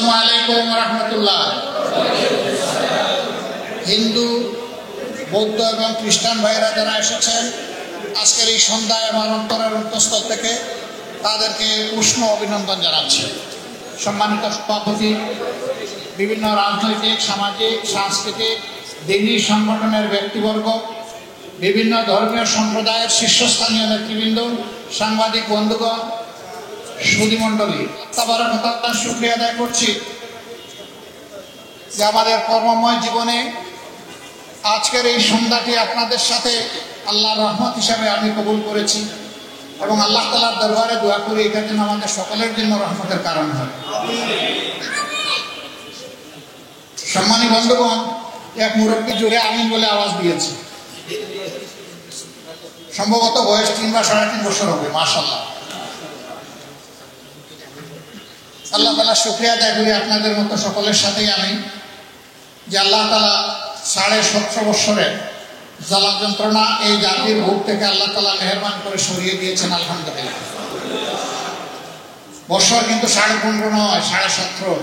আসসালামু আলাইকুম ওয়া রাহমাতুল্লাহ। হিন্দু, বৌদ্ধ এবং খ্রিস্টান ভাইরা যারা এসেছেন আজকের এই সন্ধ্যায় আমার অন্তরের অন্তঃস্থল থেকে তাদেরকে উষ্ণ অভিনন্দন জানাচ্ছি। সম্মানিত সভাপতি, বিভিন্ন রাজনৈতিক, সামাজিক, সাংস্কৃতিক, দিনী সংগঠনের ব্যক্তিবর্গ, বিভিন্ন ধর্মীয় সম্প্রদায়ের শীর্ষস্থানীয় নেতৃবৃন্দ, সাংবাদিক বন্ধুগণ, সুধীমণ্ডলী, তাবারাকাল্লাহ শুকরিয়া আদায় করছি যে আমাদের কর্মময় জীবনে আজকের এই সন্ধ্যাটি আপনাদের সাথে আল্লাহর রহমত হিসাবে আমি কবুল করেছি এবং আল্লাহ তাআলার দরবারে দোয়া করি এটা যেন আমাদের সকলের জন্য রহমতের কারণ হয়। সম্মানী বন্ধুগণ, এক মুরব্বী জোরে আমিন বলে আওয়াজ দিয়েছে, সম্ভবত বয়স 3 বা 3.5 বছর হবে। মাশাআল্লাহ, আল্লাহ তাআলা শুকরিয়া আদায় করি আপনাদের মতো সকলের সাথেই আমি যে আল্লাহ তাআলা 17.5 বছরের জ্বালা যন্ত্রণা এই জাতির বুক থেকে আল্লাহ তাআলা মেহেরবান করে সরিয়ে দিয়েছেন। আলহামদুলিল্লাহ। বছর কিন্তু 15.5 নয়, 17.5।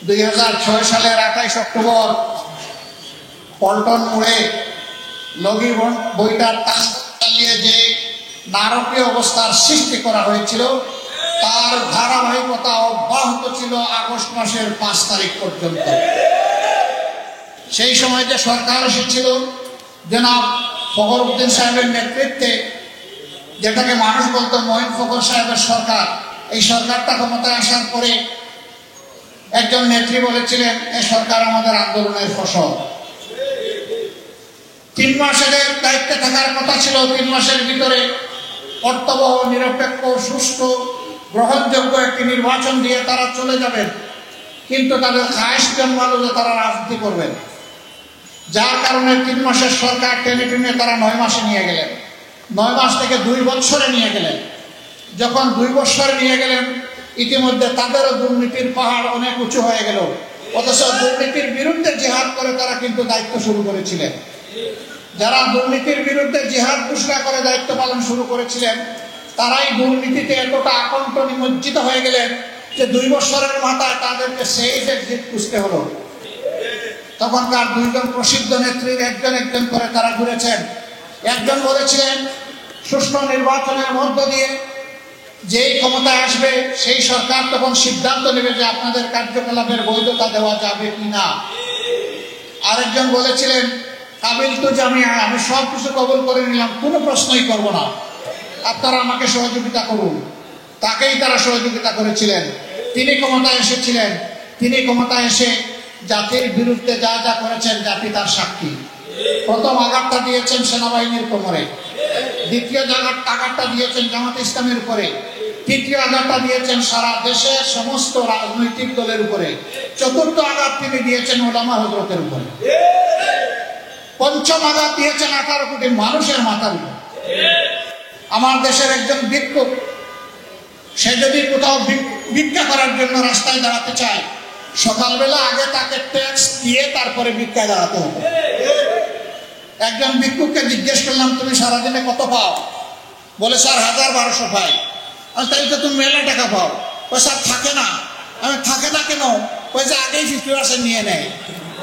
2006 সালের 28 অক্টোবর পল্টন মোড়ে লগি বইটার টান চালিয়ে যে নারকীয় অবস্থার সৃষ্টি করা হয়েছিল তার ধারাবাহিকতা অব্যাহত ছিল আগস্ট মাসের 5 তারিখ পর্যন্ত। সেই সময় যে সরকার এসেছিল জনাব ফখরউদ্দিন সাহেবের নেতৃত্বে, যেটাকে মানুষ বলতো মঈন ফখর সাহেবের সরকার, এই সরকারটা ক্ষমতায় আসার পরে একজন নেত্রী বলেছিলেন এই সরকার আমাদের আন্দোলনের ফসল। 3 মাসের দায়িত্বে থাকার কথা ছিল। 3 মাসের ভিতরে অর্থবহ, নিরপেক্ষ, সুষ্ঠু, গ্রহণযোগ্য একটি নির্বাচন দিয়ে তারা চলে যাবেন, কিন্তু তাদের খায়েশ জন্মালো যে তারা রাজনীতি করবেন, যার কারণে 3 মাসের সরকার টেনে টেনে তারা 9 মাসে নিয়ে গেলেন। 9 মাস থেকে 2 বছরে নিয়ে গেলেন। যখন 2 বছরে নিয়ে গেলেন, ইতিমধ্যে তাদেরও দুর্নীতির পাহাড় অনেক উঁচু হয়ে গেল। অথচ দুর্নীতির বিরুদ্ধে জিহাদ করে তারা কিন্তু দায়িত্ব শুরু করেছিলেন। যারা দুর্নীতির বিরুদ্ধে জিহাদ ঘোষণা করে দায়িত্ব পালন শুরু করেছিলেন তারাই দুর্নীতিতে এতটা আকণ্ঠ নিমজ্জিত হয়ে গেলেন যে 2 বছরের মাথায় তাদেরকে সেই এক্সিট খুঁজতে হলো। তখনকার 2 জন প্রসিদ্ধ নেত্রীর একজন একজন করে তারা ঘুরেছেন। একজন বলেছিলেন সুষ্ঠু নির্বাচনের মধ্য দিয়ে যেই ক্ষমতায় আসবে সেই সরকার তখন সিদ্ধান্ত নেবে যে আপনাদের কার্যকলাপের বৈধতা দেওয়া যাবে কিনা। আরেকজন বলেছিলেন কাবিল তু জামিয়া, আমি সব কিছু কবুল করে নিলাম, কোনো প্রশ্নই করব না, আপনারা আমাকে সহযোগিতা করুন। তাকেই তারা সহযোগিতা করেছিলেন। তিনি ক্ষমতায় এসেছিলেন। তিনি ক্ষমতায় এসে জাতির বিরুদ্ধে যা যা করেছেন জাতি তার সাক্ষী। প্রথম আঘাতটা দিয়েছেন সেনাবাহিনীর কোমরে, দ্বিতীয় আঘাতটা দিয়েছেন জামাত ইসলামের উপরে, তৃতীয় আঘাতটা দিয়েছেন সারা দেশের সমস্ত রাজনৈতিক দলের উপরে, চতুর্থ আঘাত তিনি দিয়েছেন ওলামা হযরতের উপরে, পঞ্চম আঘাত দিয়েছেন 18 কোটি মানুষের মাথার উপর। আমার দেশের একজন ভিক্ষুক, সে যদি কোথাও ভিক্ষা করার জন্য রাস্তায় দাঁড়াতে চায়, সকালবেলা আগে তাকে ট্যাক্স দিয়ে তারপরে ভিক্ষায় দাঁড়াতে হবে। একজন ভিক্ষুককে জিজ্ঞেস করলাম তুমি সারাদিনে কত পাও? বলে স্যার 1000-1200 পাই। তাই তো তুমি মেলা টাকা পাও। স্যার থাকে না। আমি থাকে না কেন? যে আগেই 50% নিয়ে নেয়।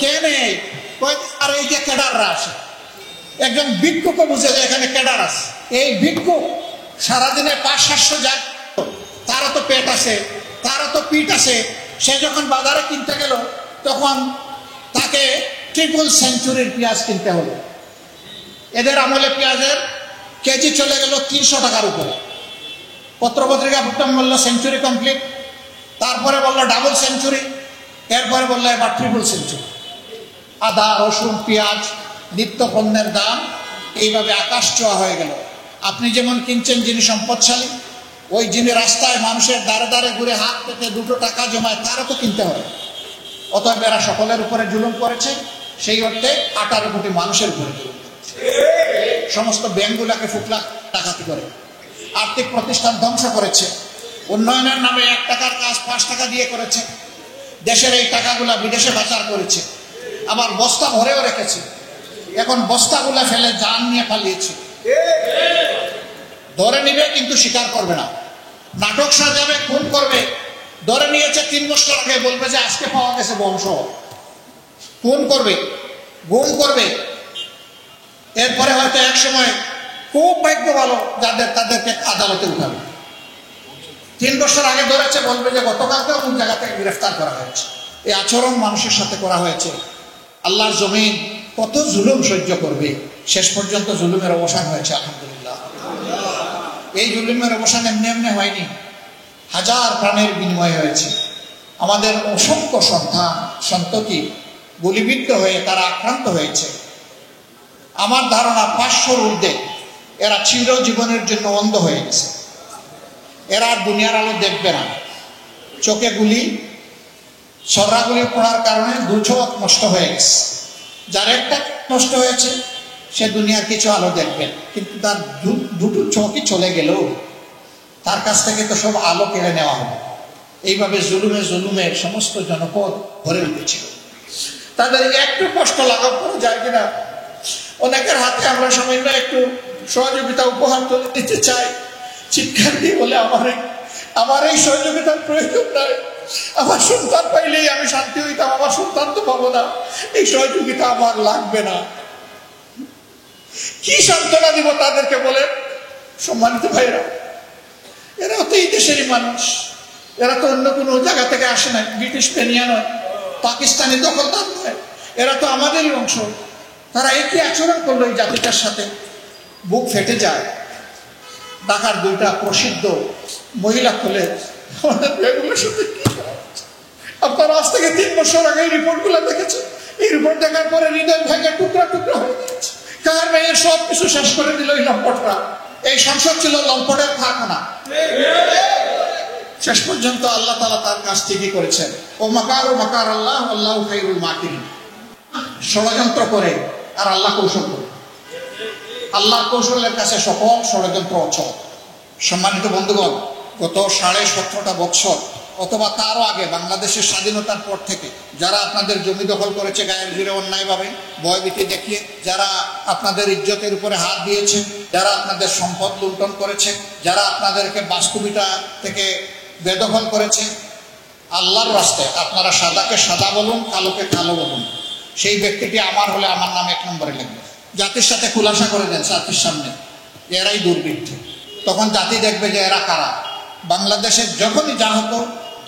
কে নেই? আর এই যে ক্যাডাররা আসে। একজন ভিক্ষুকও বুঝে যে এখানে ক্যাডার আছে। এই ভিক্ষুক সারাদিনে 500-700 যায়, তারও তো পেট আছে, তারও তো পিঠ আছে। সে যখন বাজারে কিনতে গেল তখন তাকে 3 সেঞ্চুরির পেঁয়াজ কিনতে হলো। এদের আমলে পেঁয়াজের কেজি চলে গেল 300 টাকার উপরে। পত্রপত্রিকা প্রথম বললো সেঞ্চুরি কমপ্লিট, তারপরে বললো ডাবল সেঞ্চুরি, এরপরে বললো এবার 3 সেঞ্চুরি। আদা, রসুন, পেঁয়াজ, নিত্য পণ্যের দাম এইভাবে আকাশ ছোঁয়া হয়ে গেল। আপনি যেমন কিনছেন যিনি সম্পদশালী, ওই যিনি রাস্তায় মানুষের দ্বারে দ্বারে ঘুরে হাত পেতে 2 টাকা জমায় তারও তো কিনতে হবে। অতএব এরা সকলের উপরে জুলুম করেছে, সেই অর্থে 18 কোটি মানুষের উপরে জুলুম করেছে। সমস্ত ব্যাংকগুলোকে ফুকলা ডাকাতি করে আর্থিক প্রতিষ্ঠান ধ্বংস করেছে। উন্নয়নের নামে 1 টাকার কাজ 5 টাকা দিয়ে করেছে। দেশের এই টাকাগুলা বিদেশে পাচার করেছে, আবার বস্তা ভরেও রেখেছে। এখন বস্তাগুলা ফেলে জান নিয়ে পালিয়েছে। ধরে নিবে কিন্তু স্বীকার করবে না, নাটক সাজাবে, খুন করবে, ধরে নিয়েছে 3 বছর আগে, বলবে যে আজকে পাওয়া গেছে বংশ, খুন করবে, গুম করবে। এরপরে হয়তো এক সময় খুব ভাগ্য ভালো যাদের, তাদেরকে আদালতে উঠাবে। 3 বছর আগে ধরেছে, বলবে যে গতকালকে অমুক জায়গা থেকে গ্রেফতার করা হয়েছে। এই আচরণ মানুষের সাথে করা হয়েছে। আল্লাহর জমিন কত জুলুম সহ্য করবে? শেষ পর্যন্ত জুলুমের অবসান হয়েছে, আলহামদুলিল্লাহ। এই জুলুমের অবসান এমনি এমনি হয়নি, হাজার প্রাণের বিনিময় হয়েছে। আমাদের অসংখ্য সন্ততি গুলিবিদ্ধ হয়ে তারা আক্রান্ত হয়েছে। আমার ধারণা 500-র ঊর্ধ্বে এরা চিরজীবনের জন্য অন্ধ হয়ে গেছে। এরা আর দুনিয়ার আলো দেখবে না। চোখে গুলি, ছড়াগুলি পড়ার কারণে 2 চোখ নষ্ট হয়ে গেছে। যার একটা নষ্ট হয়েছে সে দুনিয়ার কিছু আলো দেখবেন, কিন্তু তার 2টো চোখই চলে গেলেও তার কাছ থেকে তো সব আলো কেড়ে নেওয়া হবে। এইভাবে জুলুমে সমস্ত জনপদ ভরে উঠেছিল। তাদের একটু কষ্ট লাঘব করা যায় কিনা? অনেকের হাতে আমরা সামান্য একটু সহযোগিতা উপহার তুলে দিতে চাই, চিৎকার দিয়ে বলে আমার এই সহযোগিতার প্রয়োজন নাই, আমার সন্তান পাইলেই আমি শান্তি হইতাম, আমার সন্তান তো পাবো না, এই সহযোগিতা আমার লাগবে না। কি সান্ত্বনা দিব তাদেরকে বলে? সম্মানিত ভাইরা, এরা তো এই দেশেরই মানুষ, এরা তো অন্য কোনো জায়গা থেকে আসে না, ব্রিটিশ পেনিয়া নয়, পাকিস্তানি দখলদার নয়, এরা তো আমাদেরই অংশ। তারা একই আচরণ করলো এই জাতিটার সাথে, বুক ফেটে যায়। ঢাকার 2টা প্রসিদ্ধ মহিলা কলেজ, এগুলোর সাথে কি আপনারা আজ থেকে 3 বছর আগে এই রিপোর্টগুলো দেখেছেন। এই রিপোর্ট দেখার পরে হৃদয় ভাঙে টুকরা টুকরা হয়ে গেছে। কার মেয়ে সব কিছু শেষ করে দিল এই লম্পটরা। এই সংসদ ছিল লম্পটের কারখানা। শেষ পর্যন্ত আল্লাহ তাআলা তার কাজ ঠিকই করেছেন। ও মাকার আল্লাহ, আল্লাহু খায়রুল মাকিরিন। ষড়যন্ত্র করে আর আল্লাহ কৌশল করে। আল্লাহর কৌশলের কাছে সকল ষড়যন্ত্র অচল। সম্মানিত বন্ধুগণ, গত 17.5টা বছর অথবা তারও আগে বাংলাদেশের স্বাধীনতার পর থেকে যারা আপনাদের জমি দখল করেছে গায়ের জোরে অন্যায়ভাবে, ভয়ভীতি দেখিয়ে, যারা আপনাদের ইজ্জতের উপরে হাত দিয়েছে, যারা আপনাদের সম্পদ লুণ্ঠন করেছে, যারা আপনাদেরকে বাস্তুবিটা থেকে বেদখল করেছে, আল্লাহর রাস্তায় আপনারা সাদাকে সাদা বলুন, কালোকে কালো বলুন। সেই ব্যক্তিটি আমার হলে আমার নাম 1 নম্বরে লিখবে। জাতির সাথে খুলাসা করে দেন জাতির সামনে, এরাই দুর্বৃত্ত। তখন জাতি দেখবে যে এরা কারা। বাংলাদেশের যখনই যা হতো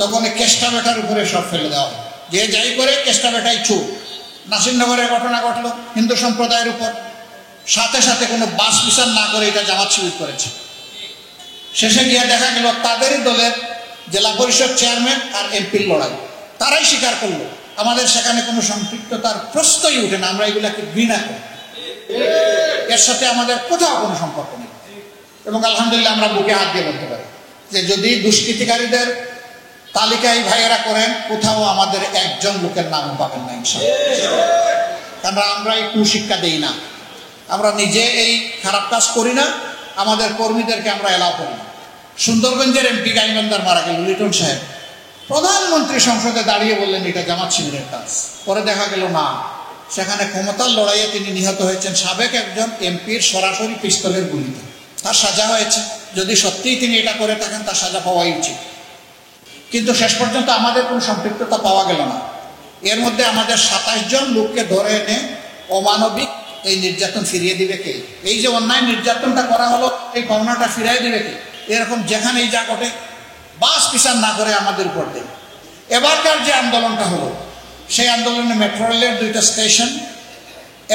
তখনই কেষ্টা বেটার উপরে সব ফেলে দেওয়া হয়। যে যাই করে কেষ্টা বেটাই চুপ। নাসিরনগরের ঘটনা ঘটলো হিন্দু সম্প্রদায়ের উপর, সাথে সাথে কোনো বাস বিচার না করে এটা জামাত শিবির করেছে। শেষে গিয়ে দেখা গেল তাদেরই দলের জেলা পরিষদ চেয়ারম্যান আর এমপির লড়াই। তারাই স্বীকার করলো আমাদের সেখানে কোনো সম্পৃক্ততার প্রশ্নই উঠে না, আমরা এগুলাকে ঘৃণা করি, এর সাথে আমাদের কোথাও কোনো সম্পর্ক নেই। এবং আলহামদুলিল্লাহ আমরা বুকে হাত দিয়ে বলতে পারি যে যদি দুষ্কৃতিকারীদের তালিকায় ভাইয়েরা করেন, কোথাও আমাদের একজন লোকের নামও পাবেন না ইনশাআল্লাহ। কারণ আমরা এই কুশিক্ষা দেই না, আমরা নিজে এই খারাপ কাজ করি না, আমাদের কর্মীদেরকে আমরা এলাও করি না। সুন্দরগঞ্জের এমপি গাইবান্দার মারা গেল লিটন সাহেব, প্রধানমন্ত্রী সংসদে দাঁড়িয়ে বললেন এটা জামাত শিবিরের কাজ। পরে দেখা গেল না, সেখানে ক্ষমতার লড়াইয়ে তিনি নিহত হয়েছেন সাবেক একজন এমপির সরাসরি পিস্তলের গুলিতে। তার সাজা হয়েছে। যদি সত্যিই তিনি এটা করে থাকেন তার সাজা পাওয়াই উচিত। কিন্তু শেষ পর্যন্ত আমাদের কোনো সম্পৃক্ততা পাওয়া গেল না। এর মধ্যে আমাদের 27 জন লোককে ধরে এনে অমানবিক এই নির্যাতন ফিরিয়ে দিবে কে? এই যে অন্যায় নির্যাতনটা করা হলো, এই করোনাটা ফিরিয়ে দিবে কে? এরকম যেখানেই যা ঘটে বাস বিচার না করে আমাদের উপর দেবে। এবারকার যে আন্দোলনটা হলো, সেই আন্দোলনে মেট্রো রেলের 2টা স্টেশন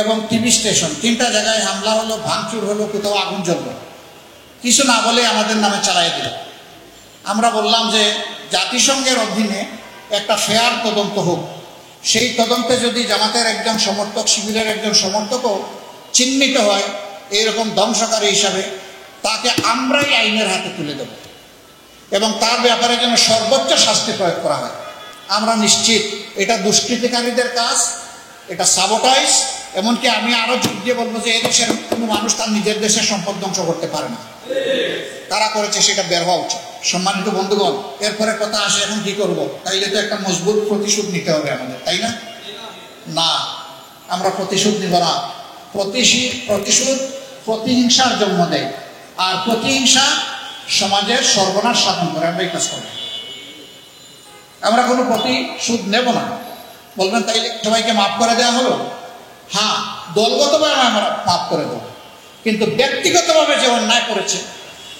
এবং টিভি স্টেশন 3টা জায়গায় হামলা হলো, ভাঙচুর হলো, কোথাও আগুন জ্বললো। কিছু না বলে আমাদের নামে চালাই দিল। আমরা বললাম যে জাতিসংঘের অধীনে একটা ফেয়ার তদন্ত হোক। সেই তদন্তে যদি জামাতের একজন সমর্থক, শিবিরের একজন সমর্থকও চিহ্নিত হয় এইরকম ধ্বংসকারী হিসাবে, তাকে আমরাই আইনের হাতে তুলে দেব এবং তার ব্যাপারে যেন সর্বোচ্চ শাস্তি প্রয়োগ করা হয়। আমরা নিশ্চিত এটা দুষ্কৃতিকারীদের কাজ, এটা সাবোটাইজ। এমনকি আমি আরো যোগ দিয়ে বলবো যে এই দেশের কোনো মানুষ তার নিজের দেশের সম্পদ ধ্বংস করতে পারে না। তারা করেছে, সেটা বের হওয়া উচিত। সম্মানিত বন্ধুগণ, এরপরে কথা আসে এখন কি করব? তাইলে তো একটা মজবুত প্রতিশোধ নিতে হবে আমাদের, তাই না? না, আমরা প্রতিশোধ নিব না। প্রতিশোধ প্রতিহিংসার জন্ম দেয়, আর প্রতিহিংসা সমাজের সর্বনাশ সাধন করে। আমরা এই কাজ করব। আমরা কোনো প্রতিশোধ নেব না। বলবেন তাইলে সবাইকে মাফ করে দেওয়া হলো? হ্যাঁ, দলগতভাবে আমরা মাফ করে দেবো, কিন্তু ব্যক্তিগতভাবে যে অন্যায় করেছে,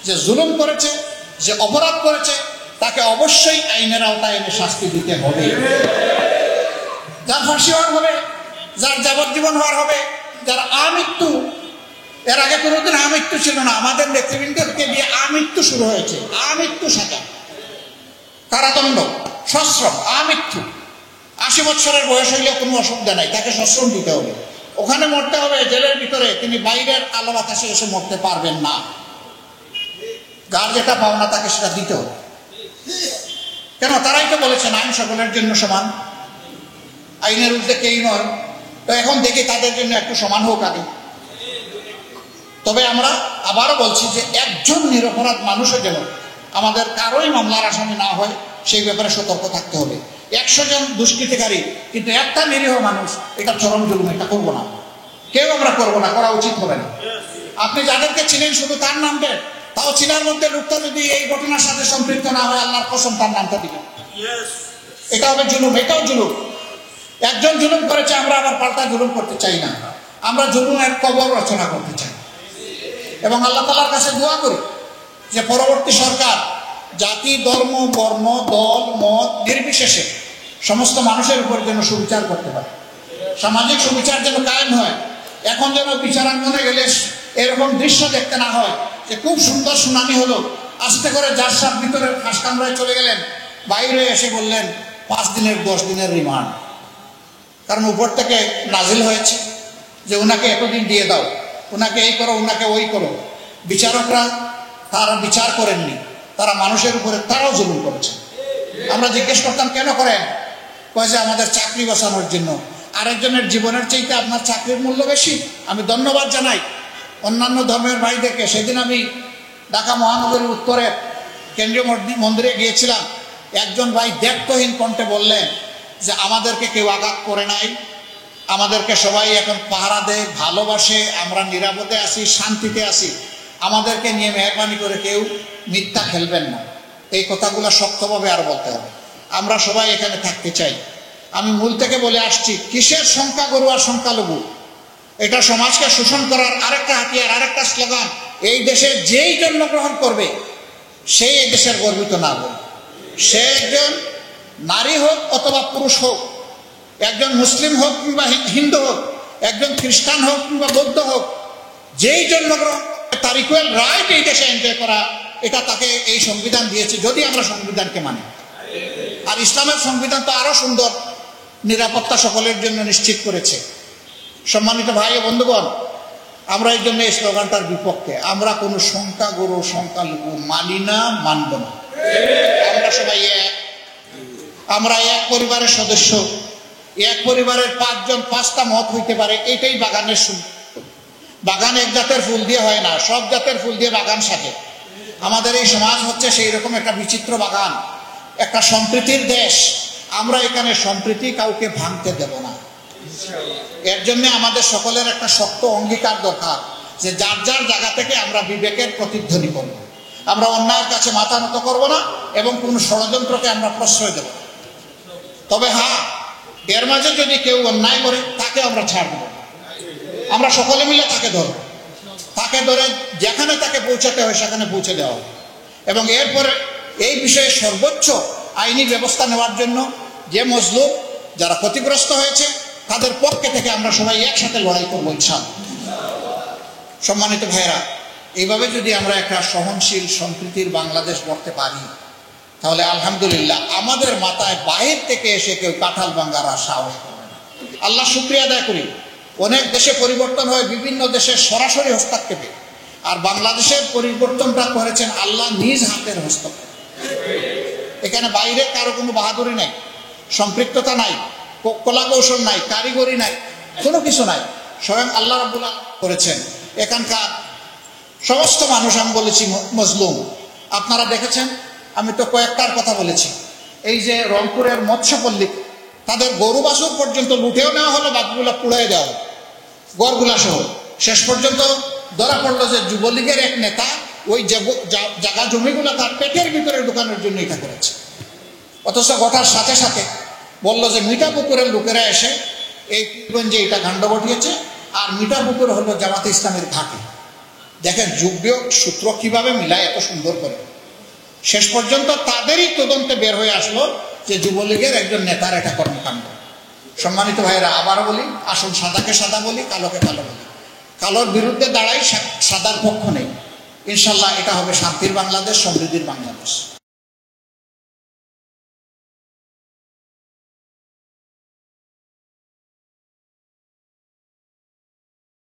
যে জুলুম করেছে, যে অপরাধ করেছে, তাকে অবশ্যই আইনের আওতায় এনে শাস্তি দিতে হবে। যার ফাঁসি হওয়ার হবে, যার যাবজ্জীবন হওয়ার হবে, যার আমৃত্যু, এর আগে কোনোদিন আমৃত্যু ছিল না, আমাদের নেতৃবৃন্দকে দিয়ে আমৃত্যু শুরু হয়েছে। আমৃত্যু সাজা, কারাদণ্ড, সশ্রম, আমৃত্যু। 80 বছরের বয়স হইলে কোনো অসুবিধা নাই, তাকে সশ্রম দিতে হবে। ওখানে মরতে হবে জেলের ভিতরে, তিনি বাইরের আলো বাতাসে এসে মরতে পারবেন না। যার যেটা পাওনা তাকে সেটা দিতে হবে। কেন? তারাই তো বলেছেন আইন সকলের জন্য সমান, আইনের ঊর্ধ্বে কেই নয়। তো এখন দেখি তাদের জন্য একটু সমান হোক আগে। তবে আমরা আবারও বলছি যে একজন নিরপরাধ মানুষও যেন আমাদের কারোই মামলার আসামি না হয়, সেই ব্যাপারে সতর্ক থাকতে হবে। 100 জন দুষ্কৃতিকারী কিন্তু একটা নিরীহ মানুষ, এটা চরম জুলুম, এটা করবো না, কেউ আমরা করবো না, করা উচিত হবে না। আপনি যাদেরকে চিনেন শুধু তার নাম দেন, তাও চিনার মধ্যে লোকটা যদি এই ঘটনার সাথে সম্পৃক্ত না হয়, আল্লাহর কসম তার নামটা দিবেন। এটা হবে জুলুম, এটাও জুলুম। একজন জুলুম করেছে, আমরা আবার পাল্টা জুলুম করতে চাই না। আমরা জুলুমের কবর রচনা করতে চাই এবং আল্লাহ তাআলার কাছে দোয়া করি যে পরবর্তী সরকার জাতি, ধর্ম, বর্ণ, দল, মত নির্বিশেষে সমস্ত মানুষের উপর যেন সুবিচার করতে পারে, সামাজিক সুবিচার যেন কায়েম হয়। এখন যেন বিচারাঙ্গনে গেলে এরকম দৃশ্য দেখতে না হয় যে খুব সুন্দর শুনানি হলো, আস্তে করে যার সাপ ভিতরে ফাঁস কামরায় চলে গেলেন, বাইরে এসে বললেন 5 দিনের 10 দিনের রিমান্ড। কারণ উপর থেকে নাজিল হয়েছে যে ওনাকে এতদিন দিয়ে দাও, ওনাকে এই করো, ওনাকে ওই করো। বিচারকরা তারা বিচার করেননি, তারা মানুষের উপরে তারাও জুলুম করেছে। আমরা জিজ্ঞেস করতাম কেন করেন? কয় যে আমাদের চাকরি বাঁচানোর জন্য। আরেকজনের জীবনের চাইতে আপনার চাকরির মূল্য বেশি। আমি ধন্যবাদ জানাই অন্যান্য ধর্মের ভাইদেরকে। সেদিন আমি ঢাকা মহানগরীর উত্তরে কেন্দ্রীয় মন্দিরে গিয়েছিলাম। একজন ভাই দ্ব্যর্থহীন কণ্ঠে বললেন যে আমাদেরকে কেউ আঘাত করে নাই, আমাদেরকে সবাই এখন পাহারা দেয়, ভালোবাসে, আমরা নিরাপদে আছি, শান্তিতে আছি, আমাদেরকে নিয়ে মেহরবানি করে কেউ মিথ্যা খেলবেন না। এই কথাগুলো শক্তভাবে আর বলতে হবে। আমরা সবাই এখানে থাকতে চাই। আমি মূল থেকে বলে আসছি, কিসের সংখ্যাগুরু আর সংখ্যালঘু, এটা সমাজকে শোষণ করার আরেকটা হাতিয়ার, আরেকটা স্লোগান। এই দেশে যেই জন্মগ্রহণ করবে সেই এই দেশের গর্বিত নাগরিক। সে একজন নারী হোক অথবা পুরুষ হোক, একজন মুসলিম হোক কিংবা হিন্দু হোক, একজন খ্রিস্টান হোক কিংবা বৌদ্ধ হোক, যেই জন্মগ্রহণ তার ইকুয়াল রাইট এই দেশে এনজয় করা, এটা তাকে এই সংবিধান দিয়েছে, যদি আমরা সংবিধানকে মানি। আর ইসলামের সংবিধান তো আরো সুন্দর, নিরাপত্তা সকলের জন্য নিশ্চিত করেছে। সম্মানিত ভাই ও বন্ধুগণ, আমরা এই জন্য এই স্লোগানটার বিপক্ষে। আমরা কোনো সংখ্যাগুরু সংখ্যালঘু মানি না, মানব না। আমরা সবাই এক, আমরা এক পরিবারের সদস্য। এক পরিবারের 5 জন 5টা মত হইতে পারে, এটাই বাগানের সুন্দর। বাগান এক জাতের ফুল দিয়ে হয় না, সব জাতের ফুল দিয়ে বাগান সাজে। আমাদের এই সমাজ হচ্ছে সেই রকম একটা বিচিত্র বাগান, একটা সম্প্রীতির দেশ। আমরা এখানে সম্প্রীতি কাউকে ভাঙতে দেব না। এর জন্য আমাদের সকলের একটা শক্ত অঙ্গীকার দরকার যে যার যার জায়গা থেকে আমরা বিবেকের প্রতিধ্বনি করব। আমরা অন্যায়ের কাছে মাথা নত করবো না এবং কোন ষড়যন্ত্রকে আমরা প্রশ্রয় দেব। তবে হ্যাঁ, এর মাঝে যদি কেউ অন্যায় করে তাকে আমরা ছাড় দেব। আমরা সকলে মিলে তাকে ধরব, তাকে ধরে যেখানে তাকে পৌঁছাতে হয় সেখানে পৌঁছে দেওয়া হবে এবং এরপরে এই বিষয়ে সর্বোচ্চ আইনি ব্যবস্থা নেওয়ার জন্য যে মজলুম, যারা ক্ষতিগ্রস্ত হয়েছে, তাদের পক্ষে থেকে আমরা সবাই একসাথে লড়াই করবো ইনশাআল্লাহ। সম্মানিত ভাইরা, এইভাবে যদি আমরা একটা সহনশীল সম্প্রীতির বাংলাদেশ গড়তে পারি, তাহলে আলহামদুলিল্লাহ আমাদের মাথায় বাহির থেকে এসে কেউ কাঁঠাল ভাঙার সাহস করবে না। আল্লাহ শুকরিয়া আদায় করি, অনেক দেশে পরিবর্তন হয় বিভিন্ন দেশের সরাসরি হস্তক্ষেপে, আর বাংলাদেশের পরিবর্তনটা করেছেন আল্লাহ নিজ হাতের হস্তক্ষেপ। এখানে বাইরে কারো কোনো বাহাদুরি নাই, সম্পৃক্ততা নাই, কলা কৌশল নাই, কারিগরি নাই, কোনো কিছু নাই, স্বয়ং আল্লাহ রাব্বুল আলামিন করেছেন। এখানকার সমস্ত মানুষ, আমি বলেছি মজলুম, আপনারা দেখেছেন, আমি তো কয়েকটার কথা বলেছি। এই যে রংপুরের মৎস্যপল্লী, তাদের গরু বাছুর পর্যন্ত লুটেও নেওয়া হলো, বাকিগুলা পুড়াই দেওয়া হলো, গড়গুলা সহ। শেষ পর্যন্ত ধরা পড়লো যে যুবলীগের এক নেতা ওই জায়গা জমিগুলা তার পেটের ভিতরে ঢুকানোর জন্য এটা করেছে। অথচ ঘটার সাথে সাথে বলল যে মিঠাপুকুরের লোকেরা এসে এই পীরগঞ্জে এটা কাণ্ড ঘটিয়েছে, আর মিঠাপুকুর হলো জামাতে ইসলামের ঘাঁটি। দেখেন যুগীয় সূত্র কিভাবে মিলায় এত সুন্দর করে। শেষ পর্যন্ত তাদেরই তদন্তে বের হয়ে আসলো যে যুবলীগের একজন নেতার এটা কর্মকাণ্ড। সম্মানিত ভাইয়েরা, আবার বলি, আসুন সাদাকে সাদা বলি, কালোকে কালো বলি। কালোর বিরুদ্ধে দাঁড়াই, সাদার পক্ষ নেই। ইনশাল্লাহ এটা হবে শান্তির বাংলাদেশ, সমৃদ্ধির বাংলাদেশ।